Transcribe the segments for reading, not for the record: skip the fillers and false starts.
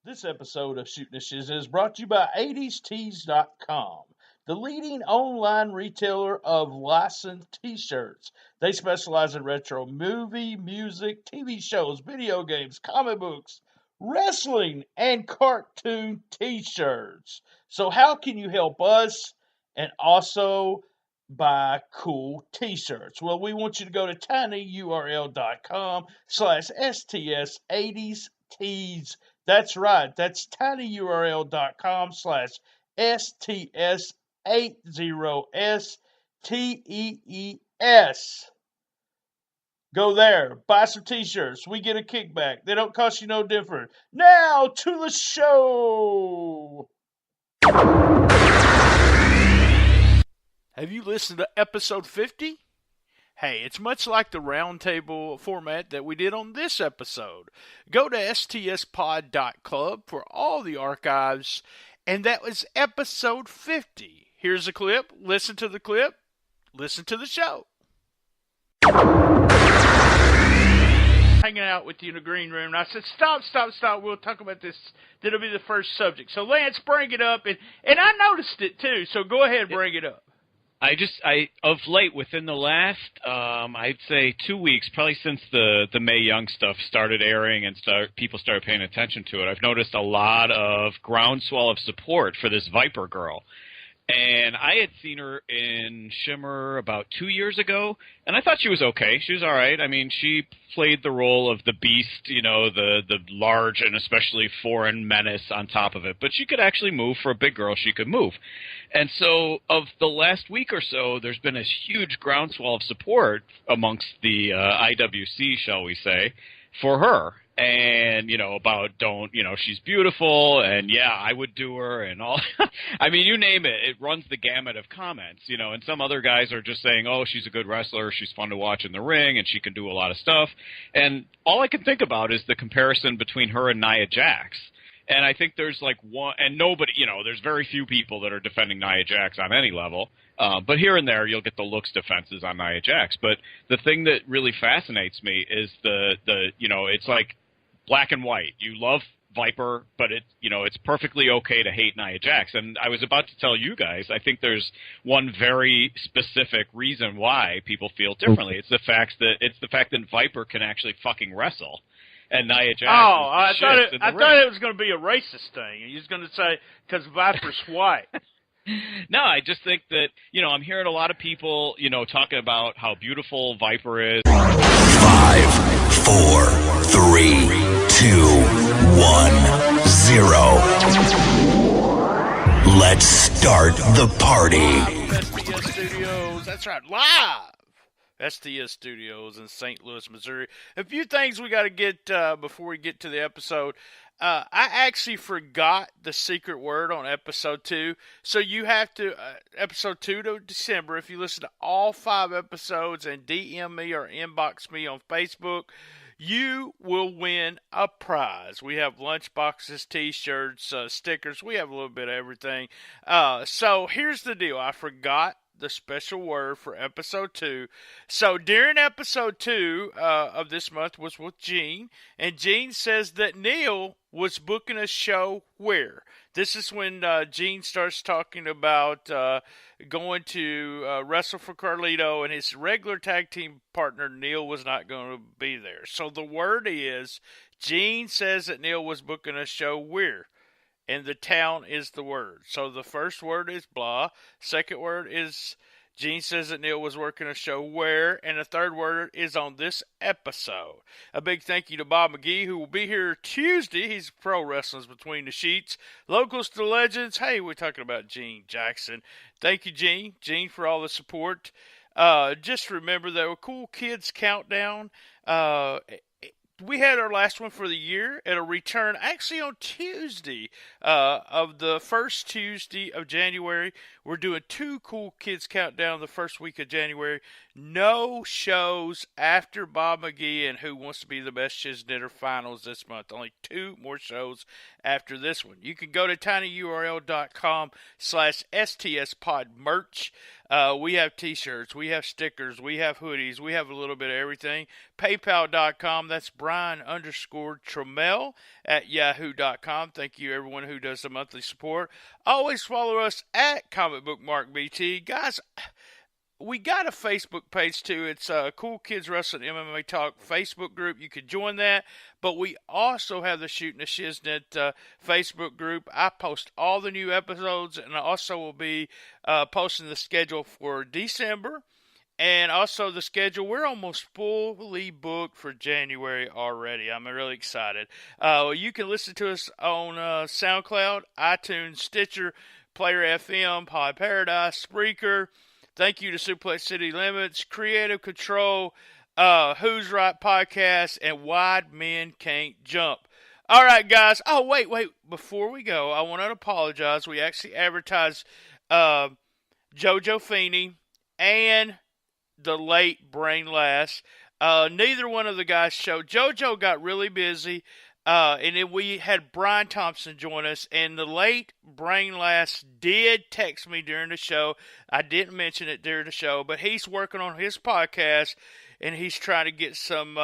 This episode of Shooting the Shiznit is brought to you by 80stees.com, the leading online retailer of licensed t-shirts. They specialize in retro movie, music, TV shows, video games, comic books, wrestling, and cartoon t-shirts. So how can you help us and also buy cool t-shirts? Well, we want you to go to tinyurl.com/STS80stees. That's right. That's tinyurl.com/STS80STEES. Go there, buy some t-shirts. We get a kickback. They don't cost you no different. Now to the show. Have you listened to episode 50? Hey, it's much like the roundtable format that we did on this episode. Go to stspod.club for all the archives, and that was episode 50. Here's a clip. Listen to the clip. Listen to the show. Hanging out with you in the green room, and I said, stop, we'll talk about this. That'll be the first subject. So, Lance, bring it up, and I noticed it, too, so go ahead and bring it up. Of late, within the last, I'd say 2 weeks, probably since the Mae Young stuff started airing and people started paying attention to it, I've noticed a lot of groundswell of support for this Viper girl. And I had seen her in Shimmer about 2 years ago, and I thought she was okay. She was all right. I mean, she played the role of the beast, you know, the large and especially foreign menace on top of it. But she could actually move. For a big girl, she could move. And so of the last week or so, there's been this huge groundswell of support amongst the IWC, shall we say, for her. And, you know, she's beautiful, and yeah, I would do her, and all. I mean, you name it, it runs the gamut of comments, you know, and some other guys are just saying, oh, she's a good wrestler, she's fun to watch in the ring, and she can do a lot of stuff. And all I can think about is the comparison between her and Nia Jax. And I think there's like one, and nobody, you know, there's very few people that are defending Nia Jax on any level. But here and there, you'll get the looks defenses on Nia Jax. But the thing that really fascinates me is it's like black and white. You love Viper, but it's perfectly okay to hate Nia Jax. And I was about to tell you guys, I think there's one very specific reason why people feel differently. It's the fact that Viper can actually fucking wrestle. And Nia Jax. Oh, I thought it was going to be a racist thing. He was going to say because Viper's white. No, I just think that, I'm hearing a lot of people, talking about how beautiful Viper is. 5, 4, 3, 2, 1, 0. Let's start the party. STS Studios, that's right, live. STS Studios in St. Louis, Missouri. A few things we got to get before we get to the episode. I actually forgot the secret word on episode 2. So you have to, episode 2 to December, if you listen to all 5 episodes and DM me or inbox me on Facebook, you will win a prize. We have lunch boxes, t-shirts, stickers. We have a little bit of everything. So here's the deal. I forgot the special word for episode 2. So during episode 2 of this month was with Gene, and Gene says that Neil was booking a show where? This is when Gene starts talking about going to wrestle for Carlito, and his regular tag team partner Neil was not going to be there. So the word is, Gene says that Neil was booking a show where? And the town is the word. So the first word is blah. Second word is Gene says that Neil was working a show where. And the third word is on this episode. A big thank you to Bob McGee, who will be here Tuesday. He's Pro Wrestling's Between the Sheets. Locals to legends. Hey, we're talking about Gene Jackson. Thank you, Gene. Gene, for all the support. Just remember that a Cool Kids Countdown. We had our last one for the year. It'll return actually on Tuesday of the first Tuesday of January. We're doing 2 Cool Kids Countdown the first week of January. No shows after Bob McGee and Who Wants to Be the Best Shiznit finals this month. Only 2 more shows after this one. You can go to tinyurl.com/STSPodmerch. We have T-shirts, we have stickers, we have hoodies, we have a little bit of everything. PayPal.com, that's Brian_Trammell at Yahoo.com. Thank you, everyone who does the monthly support. Always follow us at Comic Book Mark BT. Guys, we got a Facebook page, too. It's Cool Kids Wrestling MMA Talk Facebook group. You can join that. But we also have the Shooting the Shiznit Facebook group. I post all the new episodes, and I also will be posting the schedule for December. And also the schedule. We're almost fully booked for January already. I'm really excited. You can listen to us on SoundCloud, iTunes, Stitcher, Player FM, Pod Paradise, Spreaker. Thank you to Suplex City Limits, Creative Control, Who's Right Podcast, and Wide Men Can't Jump. All right, guys. Oh, wait. Before we go, I want to apologize. We actually advertised JoJo Feeney and the late Brain Lass. Neither one of the guys showed. JoJo got really busy. And then we had Brian Thompson join us, and the late Brain Lass did text me during the show. I didn't mention it during the show, but he's working on his podcast, and he's trying to get some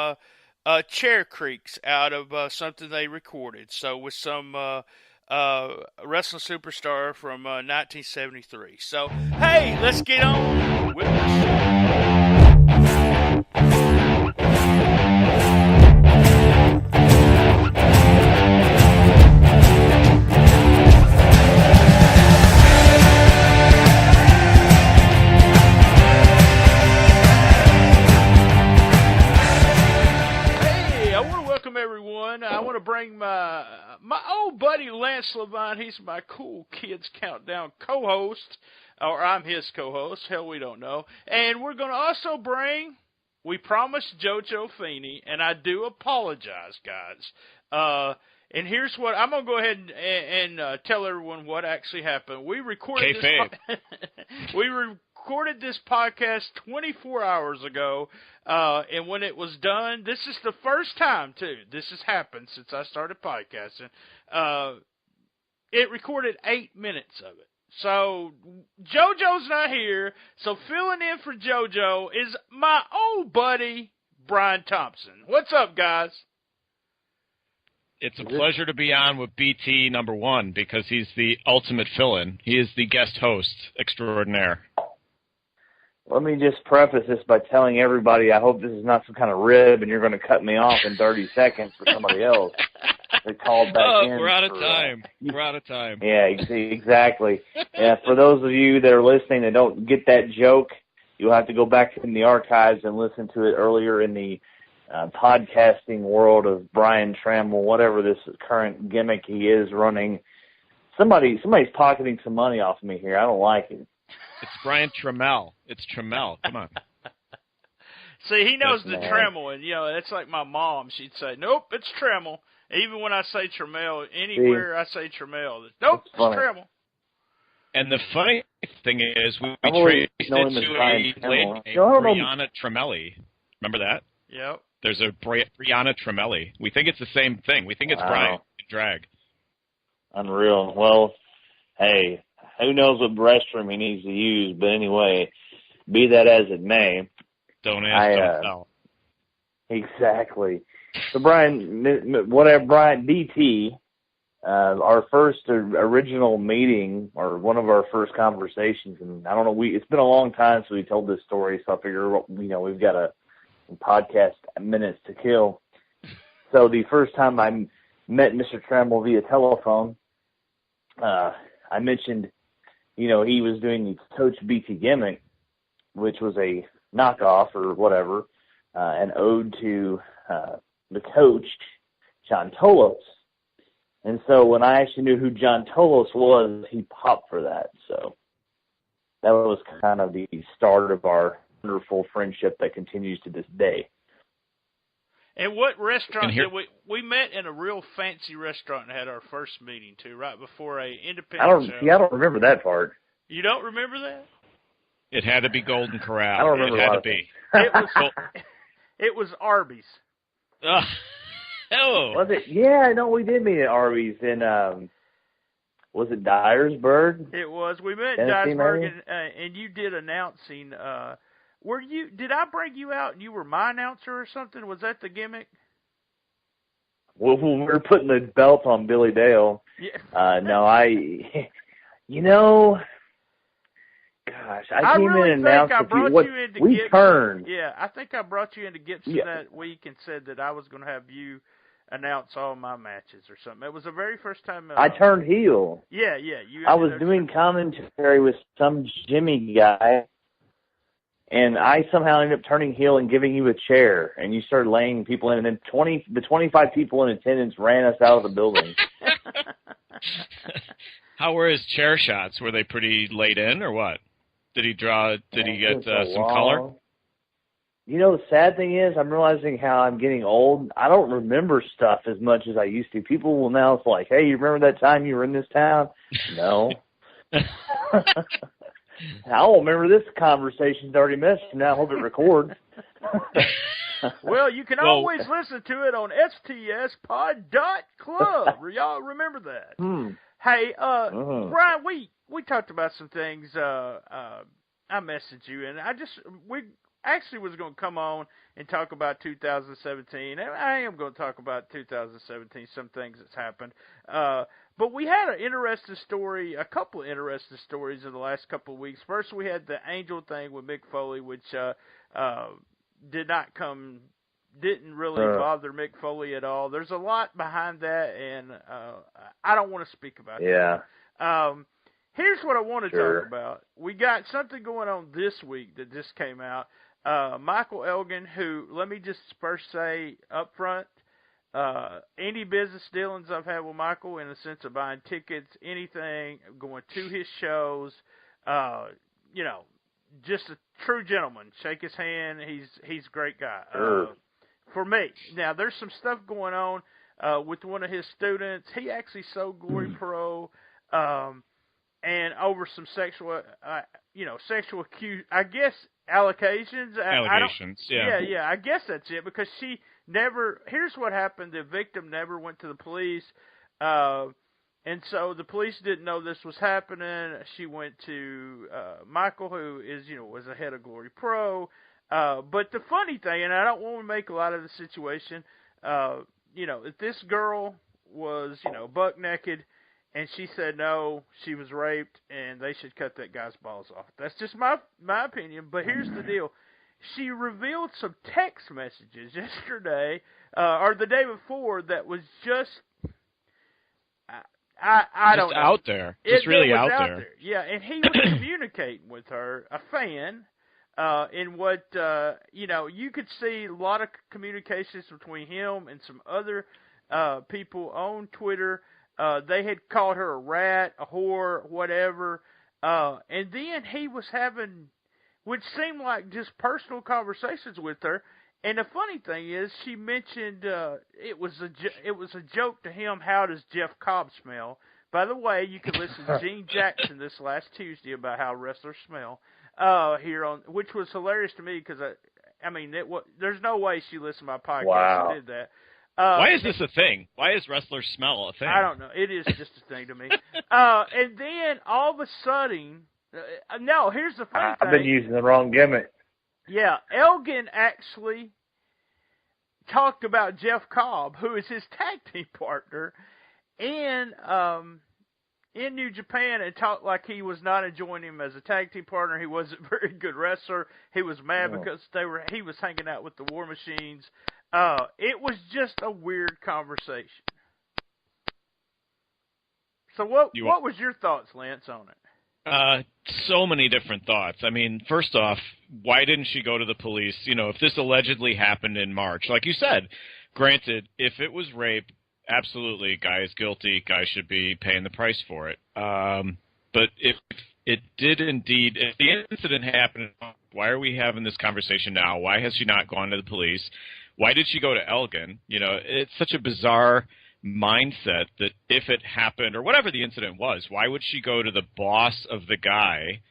chair creaks out of something they recorded. So with some wrestling superstar from 1973. So, hey, let's get on with the show. Everyone, I want to bring my old buddy Lance Levine. He's my Cool Kids Countdown co-host, or I'm his co-host. Hell, we don't know. And we're going to also bring, we promised JoJo Feeney, and I do apologize, guys. And here's what, I'm going to go ahead and tell everyone what actually happened. We recorded recorded this podcast 24 hours ago, and when it was done, this is the first time, too, this has happened since I started podcasting, it recorded 8 minutes of it. So, JoJo's not here, so filling in for JoJo is my old buddy, Brian Thompson. What's up, guys? It's a pleasure to be on with BT number one, because he's the ultimate fill-in. He is the guest host extraordinaire. Let me just preface this by telling everybody I hope this is not some kind of rib and you're going to cut me off in 30 seconds for somebody else. They called back in. We're out of time. We're out of time. Yeah, exactly. Yeah, for those of you that are listening that don't get that joke, you'll have to go back in the archives and listen to it earlier in the podcasting world of Brian Trammell, whatever this current gimmick he is running. Somebody's pocketing some money off of me here. I don't like it. It's Brian Trammell. It's Trammell. Come on. See, he knows the Trammell, and, it's like my mom. She'd say, nope, it's Trammell. Even when I say Trammell, anywhere I say Trammell, nope, it's Trammell. And the funny thing is, we traced it to a lady named Brianna Tramelli. Remember that? Yep. There's a Brianna Tramelli. We think it's the same thing. We think it's Brian in drag. Unreal. Well, hey, who knows what restroom he needs to use, but anyway, be that as it may. Don't ask, don't tell. Exactly. So, Brian, DT, our first original meeting, or one of our first conversations, and I don't know, it's been a long time since we told this story, so I figure, we've got some podcast minutes to kill. So the first time I met Mr. Trammell via telephone, I mentioned, he was doing the Coach BT gimmick, which was a knockoff or whatever, an ode to the coach, John Tolos. And so when I actually knew who John Tolos was, he popped for that. So that was kind of the start of our wonderful friendship that continues to this day. And what restaurant did we met in a real fancy restaurant and had our first meeting, too, right before a independent show. Yeah, I don't remember that part. You don't remember that? It had to be Golden Corral. I don't remember. It had to be. It was Arby's. Oh. Was it? Yeah, no, we did meet at Arby's, and was it Dyersburg? It was. We met in Tennessee, Dyersburg, maybe? and you did announcing. Were you? Did I bring you out and you were my announcer or something? Was that the gimmick? Well, when we were putting the belt on Billy Dale. Yeah. No, you know, gosh, I came really in and think announced I a few. brought you into We Gibson. turned. Yeah, I think I brought you into Gibson Yeah. that week and said that I was going to have you announce all my matches or something. It was the very first time. I turned heel. Yeah. I was doing commentary with some Jimmy guy, and I somehow ended up turning heel and giving you a chair, and you started laying people in, and then the 25 people in attendance ran us out of the building. How were his chair shots? Were they pretty laid in, or what? Did he get some color? You know, the sad thing is, I'm realizing how I'm getting old. I don't remember stuff as much as I used to. People will now it's like, hey, you remember that time you were in this town? No. I don't remember this conversation's already missed. Now I hope it records. Well, you can always listen to it on stspod.club. Y'all remember that? Hey, Brian, we talked about some things. I messaged you, and we actually was going to come on and talk about 2017. And I am going to talk about 2017, some things that's happened. But we had an interesting story, a couple of interesting stories in the last couple of weeks. First, we had the Angel thing with Mick Foley, which didn't really bother Mick Foley at all. There's a lot behind that, and I don't want to speak about that. Here's what I want to talk about. We got something going on this week that just came out. Michael Elgin, who, let me just first say up front, any business dealings I've had with Michael in the sense of buying tickets, anything, going to his shows, just a true gentleman. Shake his hand. He's a great guy. For me. Now, there's some stuff going on with one of his students. He actually sold Glory Pro, and over some sexual accuse, I guess, allegations. Yeah, I guess that's it, because she never, here's what happened. The victim never went to the police, and so the police didn't know this was happening. She went to Michael, who was the head of Glory Pro. But the funny thing, and I don't want to make a lot of the situation, if this girl was, buck naked, and she said no, she was raped, and they should cut that guy's balls off. That's just my opinion. But here's the deal. She revealed some text messages yesterday, or the day before, that was just, I don't know. Out there. Just really out there. Yeah, and he was communicating with her, a fan, in what, you could see a lot of communications between him and some other people on Twitter. They had called her a rat, a whore, whatever. And then he was having, which seemed like just personal conversations with her. And the funny thing is, she mentioned it was a joke to him. How does Jeff Cobb smell? By the way, you can listen to Gene Jackson this last Tuesday about how wrestlers smell which was hilarious to me, because there's no way she listened to my podcast and did that. Why is this a thing? Why is wrestler smell a thing? I don't know. It is just a thing to me. And then all of a sudden, no, here's the funny thing. I've been using the wrong gimmick. Yeah, Elgin actually talked about Jeff Cobb, who is his tag team partner, in New Japan, and talked like he was not enjoying him as a tag team partner. He wasn't a very good wrestler. He was mad because he was hanging out with the War Machines. It was just a weird conversation. So what was your thoughts, Lance, on it? So many different thoughts. I mean, first off, why didn't she go to the police? If this allegedly happened in March, like you said, granted, if it was rape, absolutely, guy is guilty, guy should be paying the price for it. But if it did indeed, if the incident happened, why are we having this conversation now? Why has she not gone to the police? Why did she go to Elgin? It's such a bizarre mindset that if it happened, or whatever the incident was, why would she go to the boss of the guy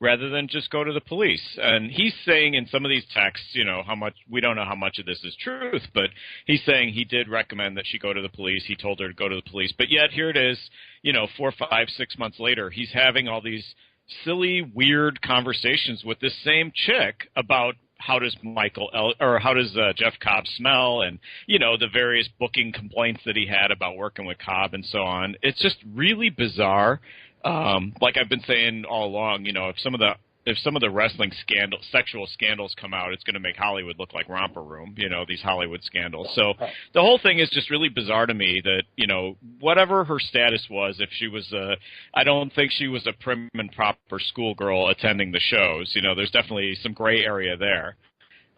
rather than just go to the police. And he's saying in some of these texts, you know, we don't know how much of this is truth, but he's saying he did recommend that she go to the police. He told her to go to the police. But yet here it is, you know, 4, 5, 6 months later, he's having all these silly, weird conversations with this same chick about how does Jeff Cobb smell, and, you know, the various booking complaints that he had about working with Cobb and so on. It's just really bizarre. Like I've been saying all along, you know, if some of the wrestling sexual scandals come out, it's going to make Hollywood look like Romper Room, you know, these Hollywood scandals. So the whole thing is just really bizarre to me that, you know, whatever her status was, if she was I don't think she was a prim and proper schoolgirl attending the shows. You know, there's definitely some gray area there.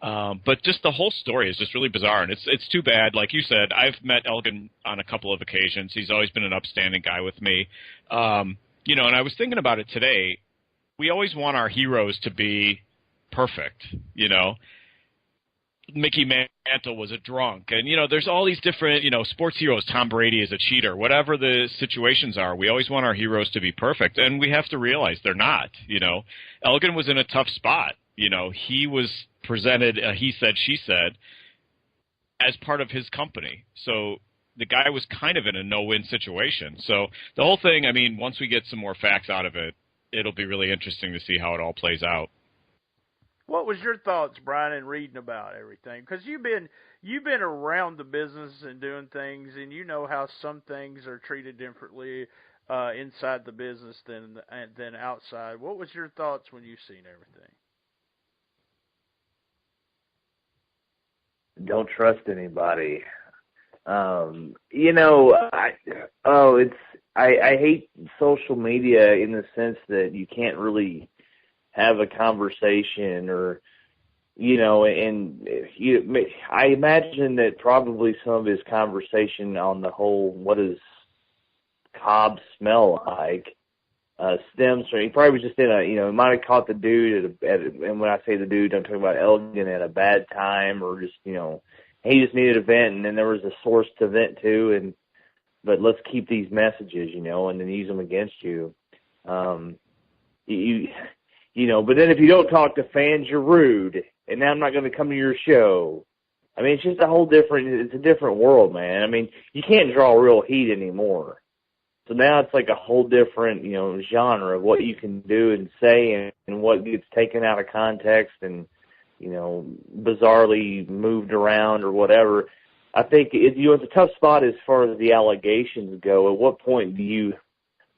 But just the whole story is just really bizarre, and it's too bad. Like you said, I've met Elgin on a couple of occasions. He's always been an upstanding guy with me. You know, and I was thinking about it today. We always want our heroes to be perfect, you know. Mickey Mantle was a drunk. And, you know, there's all these different, you know, sports heroes. Tom Brady is a cheater. Whatever the situations are, we always want our heroes to be perfect. And we have to realize they're not, you know. Elgin was in a tough spot. You know, he was presented he said, she said as part of his company. So the guy was kind of in a no-win situation. So the whole thing, I mean, once we get some more facts out of it, it'll be really interesting to see how it all plays out. What was your thoughts, Brian, in reading about everything? Because you've been around the business and doing things, and you know how some things are treated differently inside the business than outside. What was your thoughts when you've seen everything? Don't trust anybody. You know, I hate social media in the sense that you can't really have a conversation, or, you know, and I imagine that probably some of his conversation on the whole, what does Cobb smell like, stems from, he probably was just in he might have caught the dude and when I say the dude, I'm talking about Elgin, at a bad time, or just, you know, he just needed a vent, and then there was a source to vent to, but let's keep these messages, you know, and then use them against you. You know, but then if you don't talk to fans, you're rude, and now I'm not going to come to your show. I mean, it's just it's a different world, man. I mean, you can't draw real heat anymore. So now it's like a whole different, you know, genre of what you can do and say, and what gets taken out of context and, you know, bizarrely moved around or whatever. I think it's a tough spot as far as the allegations go. At what point do you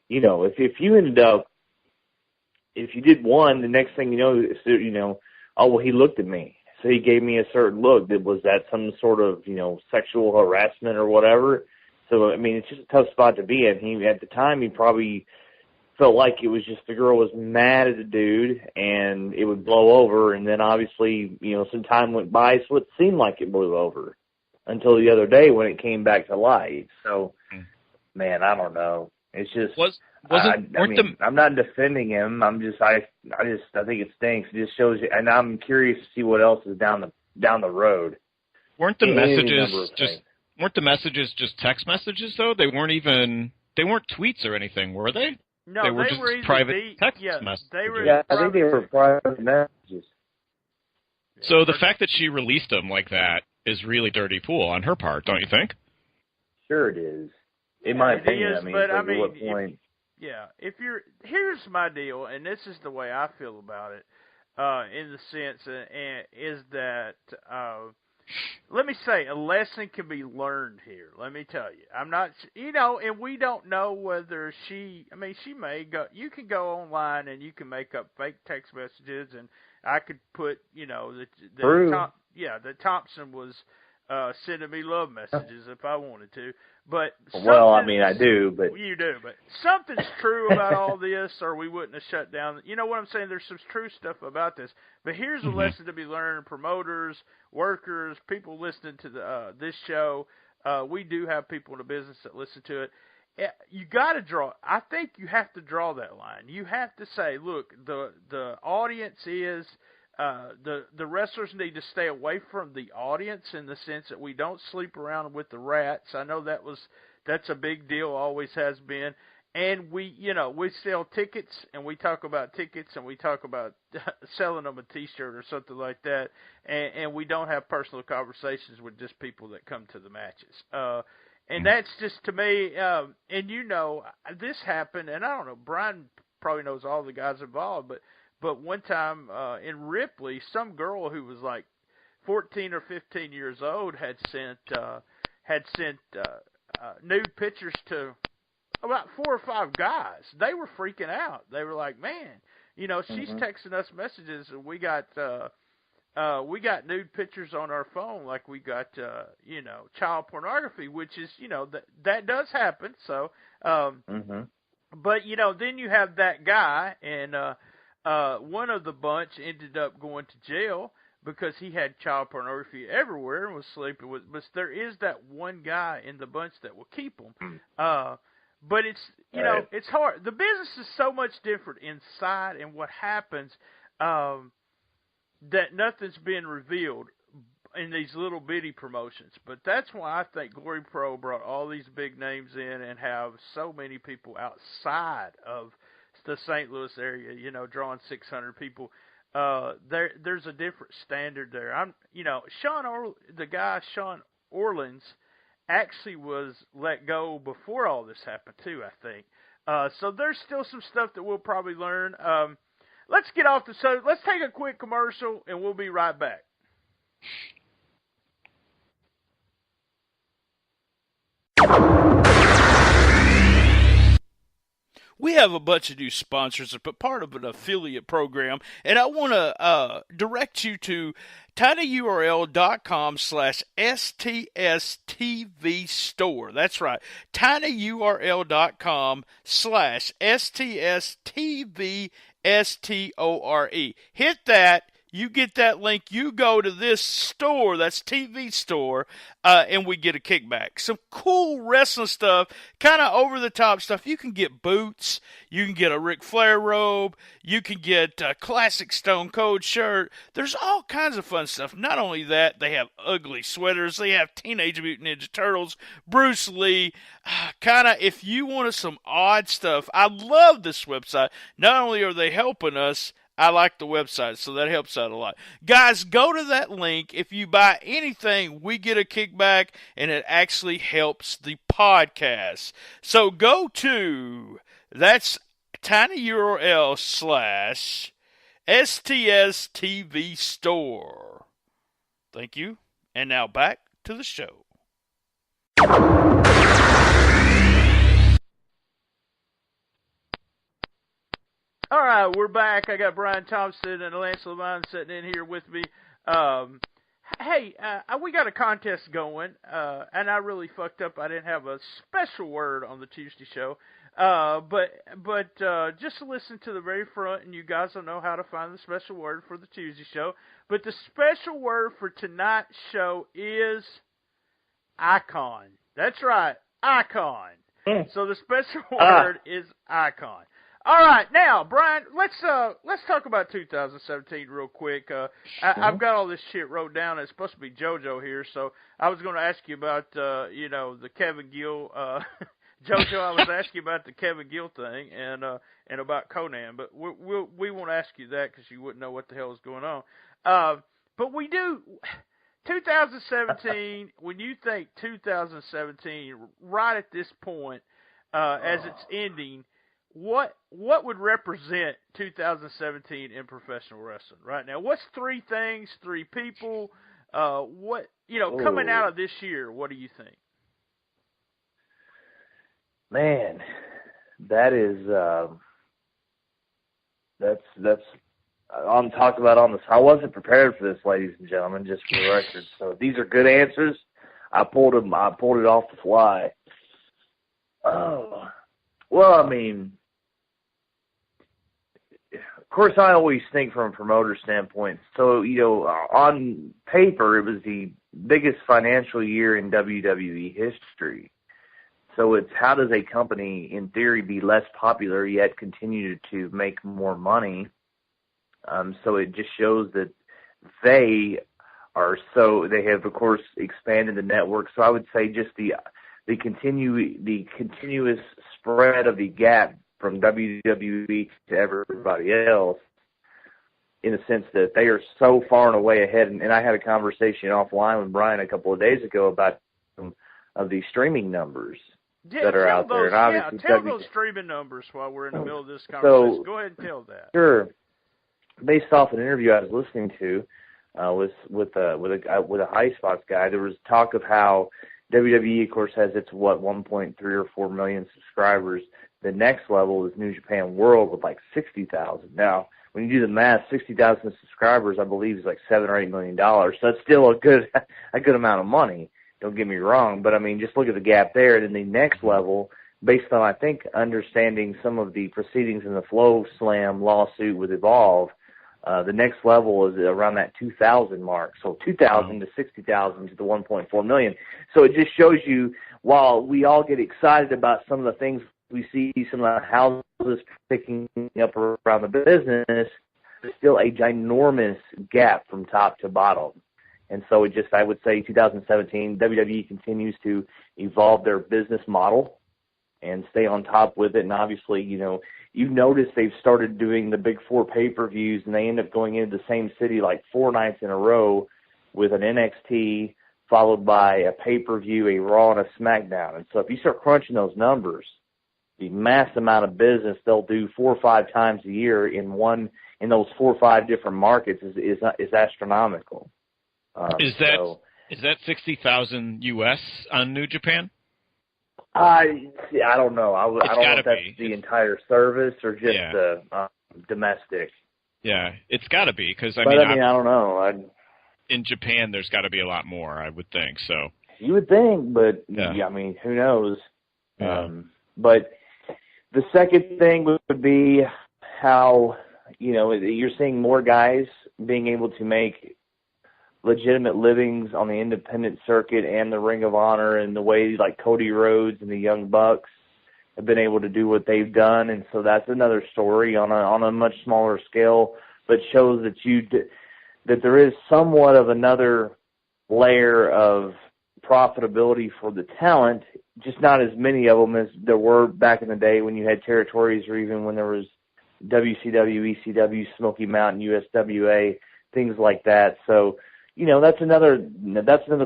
know, if you ended up, if you did one, the next thing you know, oh, well, he looked at me, so he gave me a certain look. Was that some sort of, you know, sexual harassment or whatever? So, I mean, it's just a tough spot to be in. At the time, he probably felt like it was just the girl was mad at the dude, and it would blow over. And then, obviously, you know, some time went by, so it seemed like it blew over until the other day when it came back to light. So, man, I don't know. It's just I'm not defending him. I think it stinks. It just shows you, and I'm curious to see what else is down the road. Weren't the messages just text messages though? They weren't tweets or anything, were they? No, they were just private text messages. I think they were private messages. So the fact that she released them like that is really dirty pool on her part, don't you think? Sure it is. In my opinion, is, I mean, but at what point? Here's my deal, and this is the way I feel about it, in the sense, is that, let me say, a lesson can be learned here. Let me tell you. I'm not, you know, and we don't know whether she may go, you can go online and you can make up fake text messages, and I could put, you know, that Thompson was sending me love messages if I wanted to. But well, I mean, I do, but you do. But something's true about all this, or we wouldn't have shut down. You know what I'm saying? There's some true stuff about this. But here's a lesson to be learned: promoters, workers, people listening to this show. We do have people in the business that listen to it. You got to draw. I think you have to draw that line. You have to say, look, the audience is. The wrestlers need to stay away from the audience in the sense that we don't sleep around with the rats. I know that's a big deal, always has been. And we sell tickets, and we talk about tickets, and we talk about selling them a T-shirt or something like that, and we don't have personal conversations with just people that come to the matches. And that's just, to me, and this happened, and I don't know, Brian probably knows all the guys involved, but one time in Ripley, some girl who was like 14 or 15 years old had sent nude pictures to about 4 or 5 guys. They were freaking out. They were like, "Man, she's texting us messages, and we got nude pictures on our phone, like we got child pornography," which is that does happen. So, but then you have that guy, and one of the bunch ended up going to jail because he had child pornography everywhere and was sleeping with. But there is that one guy in the bunch that will keep them. But it's it's hard. The business is so much different inside, and what happens that nothing's being revealed in these little bitty promotions. But that's why I think Glory Pro brought all these big names in and have so many people outside of the St. Louis area. Drawing 600 people. There's a different standard there. The guy Sean Orleans actually was let go before all this happened too, I think. So there's still some stuff that we'll probably learn. Let's get off let's take a quick commercial, and we'll be right back. We have a bunch of new sponsors, but part of an affiliate program, and I want to direct you to tinyurl.com/STSTV store. That's right, tinyurl.com/STSTV store. Hit that. You get that link, you go to this store, that's TV store, and we get a kickback. Some cool wrestling stuff, kind of over-the-top stuff. You can get boots, you can get a Ric Flair robe, you can get a classic Stone Cold shirt. There's all kinds of fun stuff. Not only that, they have ugly sweaters, they have Teenage Mutant Ninja Turtles, Bruce Lee, kind of, if you wanted some odd stuff, I love this website. Not only are they helping us, I like the website, so that helps out a lot. Guys, go to that link. If you buy anything, we get a kickback, and it actually helps the podcast. So go to, that's tinyurl/STSTV store. Thank you. And now back to the show. All right, we're back. I got Brian Thompson and Lance Levine sitting in here with me. Hey, we got a contest going, and I really fucked up. I didn't have a special word on the Tuesday show, but just listen to the very front, and you guys will know how to find the special word for the Tuesday show. But the special word for tonight's show is icon. That's right, icon. So the special word is icon. All right, now, Brian, let's talk about 2017 real quick. I've got all this shit wrote down. It's supposed to be JoJo here, so I was going to ask you about, the Kevin Gill. JoJo, I was asking you about the Kevin Gill thing and about Conan, but we won't ask you that because you wouldn't know what the hell is going on. But we do. 2017, when you think 2017, right at this point, as it's ending, what would represent 2017 in professional wrestling right now? What's 3 things, 3 people, coming out of this year, what do you think? Man, that is, that's I'm talking about on this. I wasn't prepared for this, ladies and gentlemen, just for the record. So these are good answers. I pulled it off the fly. Well, I mean, of course, I always think from a promoter standpoint. So, on paper, it was the biggest financial year in WWE history. So it's how does a company, in theory, be less popular yet continue to make more money? So it just shows that they have, of course, expanded the network. So I would say just the the continuous spread of the gap from WWE to everybody else, in the sense that they are so far and away ahead. And I had a conversation offline with Brian a couple of days ago about some of the streaming numbers that are out there. And obviously, tell those streaming numbers while we're in the middle of this conversation. So, go ahead and tell that. Sure. Based off an interview I was listening to with a high spots guy, there was talk of how WWE, of course, has its 1.3 or 4 million subscribers. The next level is New Japan World with like 60,000. Now, when you do the math, 60,000 subscribers, I believe, is like $7 or $8 million. So that's still a good amount of money. Don't get me wrong, but I mean, just look at the gap there. And then the next level, based on, I think, understanding some of the proceedings in the Flow Slam lawsuit with Evolve, the next level is around that 2,000 mark. So 2,000 to 60,000 to the 1.4 million. So it just shows you, while we all get excited about some of the things we see, some of the houses picking up around the business, there's still a ginormous gap from top to bottom. And so I would say 2017, WWE continues to evolve their business model and stay on top with it. And obviously, you've noticed they've started doing the big 4 pay-per-views, and they end up going into the same city like 4 nights in a row with an NXT followed by a pay-per-view, a Raw, and a SmackDown. And so if you start crunching those numbers, the mass amount of business they'll do 4 or 5 times a year in those 4 or 5 different markets is astronomical. Is that 60,000 US on New Japan? I don't know. I don't know if that's the entire service or just domestic. Yeah, it's got to be, because I don't know. In Japan, there's got to be a lot more, I would think. So you would think, but I mean, who knows? Yeah. But the second thing would be how you're seeing more guys being able to make legitimate livings on the independent circuit and the Ring of Honor, and the way like Cody Rhodes and the Young Bucks have been able to do what they've done. And so that's another story on a much smaller scale, but shows that there is somewhat of another layer of profitability for the talent, just not as many of them as there were back in the day when you had territories, or even when there was WCW, ECW, Smoky Mountain, USWA, things like that. So, that's another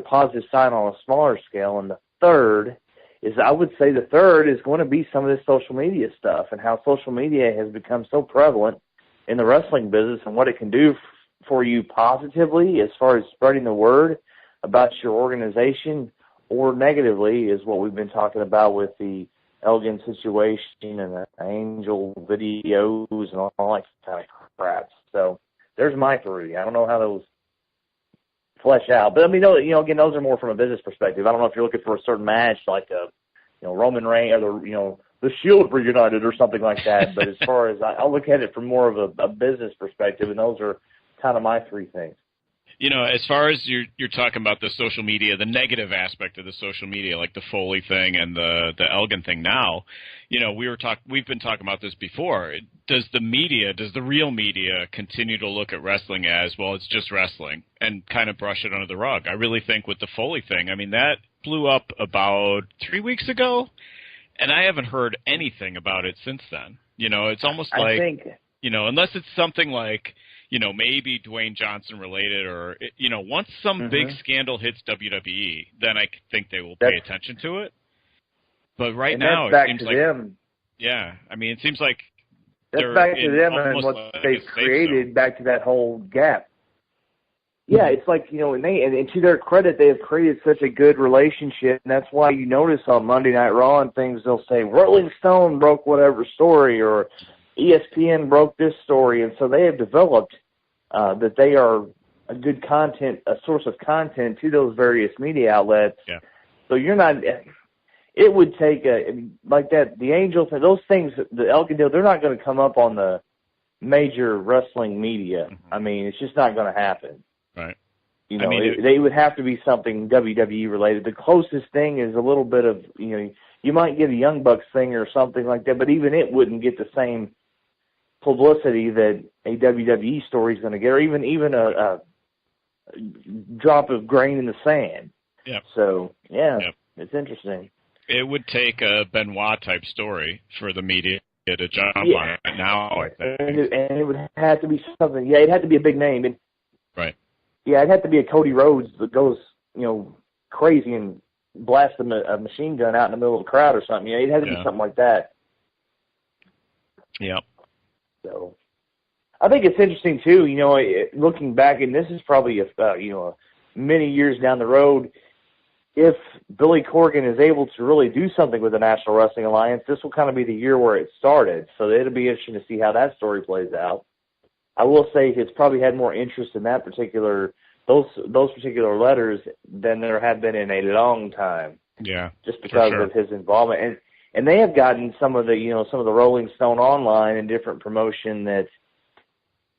positive sign on a smaller scale. And I would say the third is going to be some of this social media stuff, and how social media has become so prevalent in the wrestling business, and what it can do for you positively as far as spreading the word about your organization, or negatively is what we've been talking about with the Elgin situation and the Angel videos and all that kind of crap. So there's my 3. I don't know how those flesh out, but I mean, again, those are more from a business perspective. I don't know if you're looking for a certain match like Roman Reigns or the Shield reunited or something like that. But as far as I'll look at it from more of a business perspective, and those are kind of my 3 things. As far as you're talking about the social media, the negative aspect of the social media, like the Foley thing and the Elgin thing now, we've been talking about this before. Does the real media continue to look at wrestling as, well, it's just wrestling, and kind of brush it under the rug? I really think with the Foley thing, I mean, that blew up about 3 weeks ago, and I haven't heard anything about it since then. It's almost like, unless it's something like, maybe Dwayne Johnson related, or, once some big scandal hits WWE, then I think they will pay attention to it. But right now, it seems like, them. Yeah, I mean, it seems like that's back to them and what they've created, back to that whole gap. Yeah, it's like, and to their credit, they have created such a good relationship, and that's why you notice on Monday Night Raw and things, they'll say, Rolling Stone broke whatever story, or ESPN broke this story, and so they have developed that they are a good a source of content to those various media outlets. Yeah. So you're not, it would take like that, the Angels, those things, the Elgin deal, they're not going to come up on the major wrestling media. I mean, it's just not going to happen. Right. They would have to be something WWE related. The closest thing is a little bit of, you might get a Young Bucks thing or something like that, but even it wouldn't get the same publicity that a WWE story is going to get, or even a drop of grain in the sand. Yeah. So, It's interesting. it would take a Benoit type story for the media to jump on it now, I think. And it would have to be something. Yeah, it'd have to be a big name. Right. Yeah, it'd have to be a Cody Rhodes that goes, crazy and blasts a machine gun out in the middle of the crowd or something. Yeah, it'd have to be something like that. Yeah. So, I think it's interesting too. Looking back, and this is probably many years down the road. If Billy Corgan is able to really do something with the National Wrestling Alliance, this will kind of be the year where it started. So it'll be interesting to see how that story plays out. I will say it's probably had more interest in that those particular letters than there have been in a long time. Yeah, just because of his involvement, and they have gotten some of the Rolling Stone online and different promotion that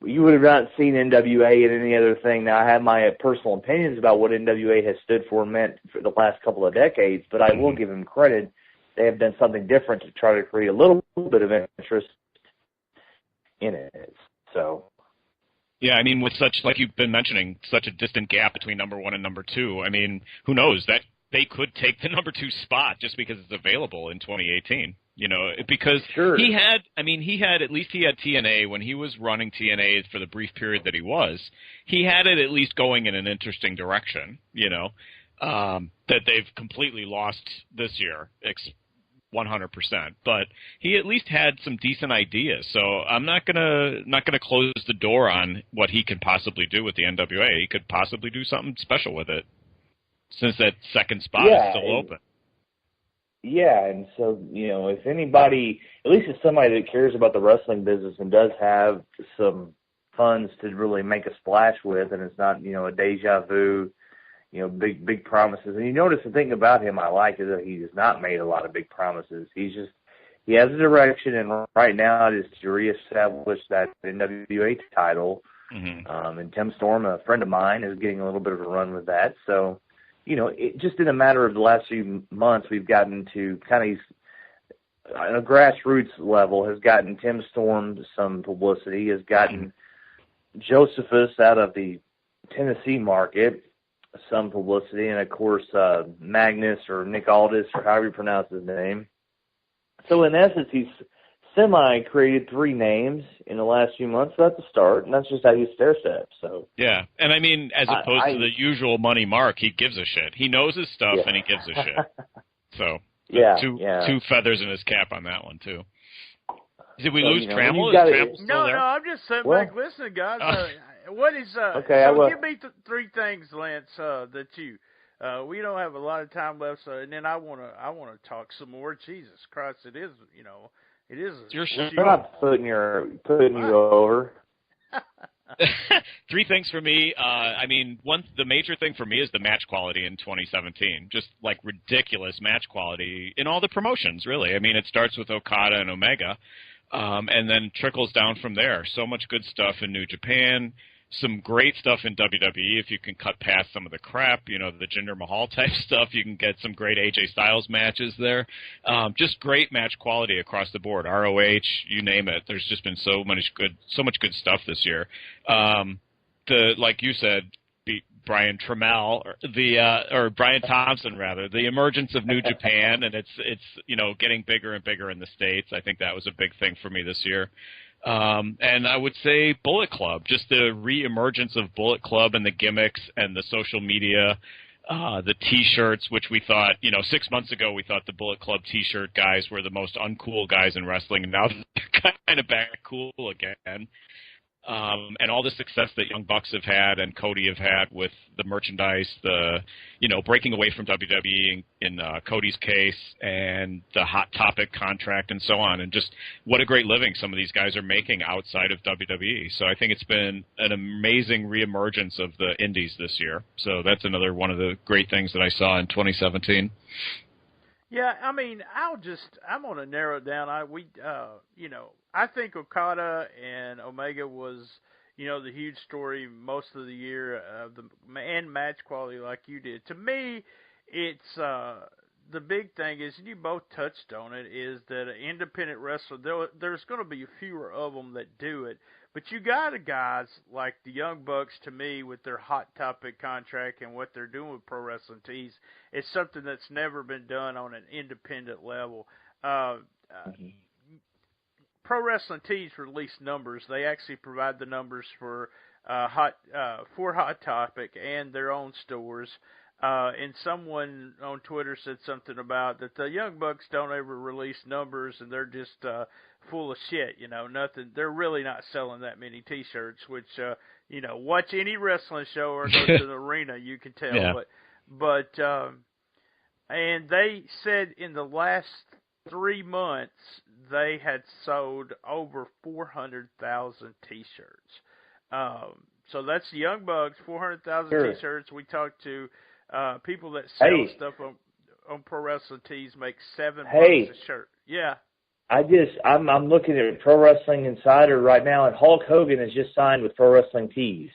you would have not seen NWA and any other thing. Now, I have my personal opinions about what NWA has stood for and meant for the last couple of decades, but I will give them credit. They have done something different to try to create a little bit of interest in it. So, yeah, I mean, with such, like you've been mentioning, such a distant gap between number one and number two, I mean, who knows? That they could take the number two spot just because it's available in 2018. Because he had TNA when he was running TNA for the brief period that he was. He had it at least going in an interesting direction, that they've completely lost this year, 100%. But he at least had some decent ideas. So I'm not gonna close the door on what he can possibly do with the NWA. He could possibly do something special with it, since that second spot is still open. Yeah, and so, if anybody, at least it's somebody that cares about the wrestling business and does have some funds to really make a splash with, and it's not, a deja vu, big promises. And you notice the thing about him I like is that he has not made a lot of big promises. He has a direction, and right now it is to reestablish that NWA title. Mm-hmm. And Tim Storm, a friend of mine, is getting a little bit of a run with that. So, just in a matter of the last few months, we've gotten to kind of, on a grassroots level, has gotten Tim Storm some publicity, has gotten Josephus out of the Tennessee market some publicity, and of course Magnus or Nick Aldis, or however you pronounce his name. So in essence, he's semi-created three names in the last few months. So that's a start, and that's just how you stair step. So yeah, and I mean, as opposed to the usual money mark, he gives a shit. He knows his stuff, and he gives a shit. So two feathers in his cap on that one too. Did we lose Trammell? Is Trammell still there? No, I'm just sitting back listening, guys. What is okay? So give me three things, Lance, that you. We don't have a lot of time left, so and then I wanna talk some more. Jesus Christ, it is It is. We're not putting you over. Three things for me. The major thing for me is the match quality in 2017. Just like ridiculous match quality in all the promotions, really. I mean, it starts with Okada and Omega, and then trickles down from there. So much good stuff in New Japan. Some great stuff in WWE if you can cut past some of the crap, the Jinder Mahal type stuff. You can get some great AJ Styles matches there. Just great match quality across the board. ROH, you name it. There's just been so much good stuff this year. Like you said, Brian Trammell, or Brian Thompson rather, the emergence of New Japan, and it's getting bigger and bigger in the States. I think that was a big thing for me this year. And I would say Bullet Club, just the re-emergence of Bullet Club and the gimmicks and the social media, the T-shirts, which we thought, 6 months ago we thought the Bullet Club T-shirt guys were the most uncool guys in wrestling, and now they're kind of back cool again. And all the success that Young Bucks have had and Cody have had with the merchandise, the breaking away from WWE in Cody's case, and the Hot Topic contract and so on, and just what a great living some of these guys are making outside of WWE. So I think it's been an amazing reemergence of the indies this year. So that's another one of the great things that I saw in 2017. Yeah, I mean, I'm going to narrow it down. I think Okada and Omega was, the huge story most of the year and match quality like you did. To me, it's the big thing is, and you both touched on it, is that an independent wrestler, there's going to be fewer of them that do it. But you got guys like the Young Bucks, to me, with their Hot Topic contract and what they're doing with Pro Wrestling Tees, it's something that's never been done on an independent level. Pro Wrestling Tees release numbers. They actually provide the numbers for Hot Topic and their own stores. And someone on Twitter said something about that the Young Bucks don't ever release numbers, and they're just full of shit, nothing. They're really not selling that many T-shirts, which, watch any wrestling show or go to the arena, you can tell. Yeah. But and they said in the last 3 months they had sold over 400,000 T-shirts. So that's the Young Bucks, 400,000 T-shirts. We talked to people that sell stuff on Pro Wrestling Tees, make $7 a shirt. Yeah. I'm looking at Pro Wrestling Insider right now, and Hulk Hogan has just signed with Pro Wrestling Tees.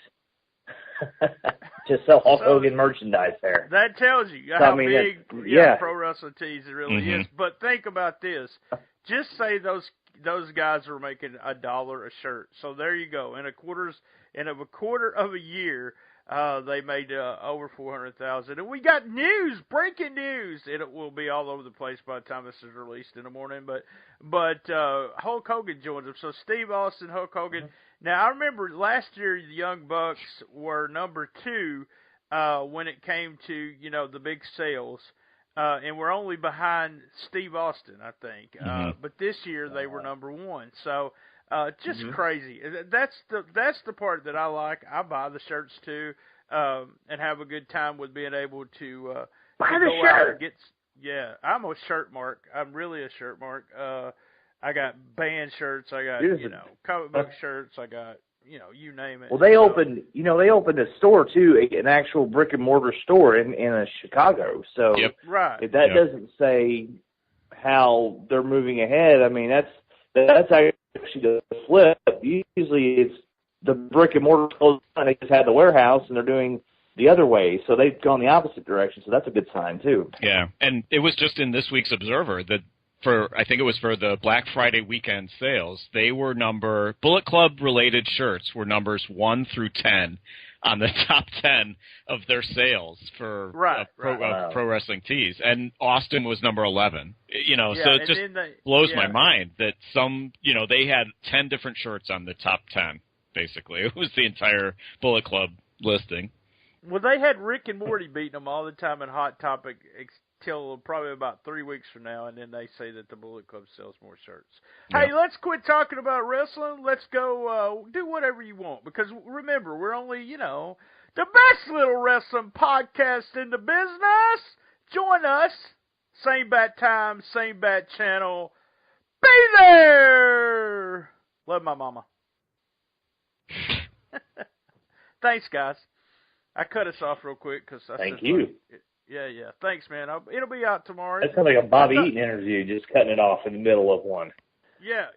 Just sell Hulk Hogan merchandise there. That tells you how big Pro Wrestling Tees really is. But think about this. Just say those guys are making $1 a shirt. So there you go. In a quarter of a year, they made over 400,000. And we got breaking news. It will be all over the place by the time this is released in the morning. But Hulk Hogan joins them. So Steve Austin, Hulk Hogan. Mm-hmm. Now, I remember last year the Young Bucks were number 2 when it came to, the big sales. And we're only behind Steve Austin, I think. But this year they were number 1. So just crazy. That's the part that I like. I buy the shirts too, and have a good time with being able to buy the shirt. I'm a shirt mark. I'm really a shirt mark. I got band shirts. I got comic book shirts. I got you name it. Well, they opened a store too, an actual brick and mortar store in Chicago. So if that doesn't say how they're moving ahead, I mean that's actually the flip. Usually it's the brick and mortar closed down, they just had the warehouse and they're doing the other way. So they've gone the opposite direction. So that's a good sign too. Yeah, and it was just in this week's Observer that I think it was for the Black Friday weekend sales, they were Bullet Club related shirts were numbers 1 through 10 on the top 10 of their sales for Pro Wrestling Tees, and Austin was number 11. So it just blows my mind that they had 10 different shirts on the top 10. Basically, it was the entire Bullet Club listing. Well, they had Rick and Morty beating them all the time in Hot Topic till probably about 3 weeks from now, and then they say that the Bullet Club sells more shirts. Yeah. Hey, let's quit talking about wrestling. Let's go do whatever you want, because remember, we're only, the best little wrestling podcast in the business. Join us. Same bat time, same bat channel. Be there! Love my mama. Thanks, guys. I cut us off real quick because I Thank you. Yeah. Thanks, man. It'll be out tomorrow. That sounds like a Bobby Eaton interview, just cutting it off in the middle of one. Yeah.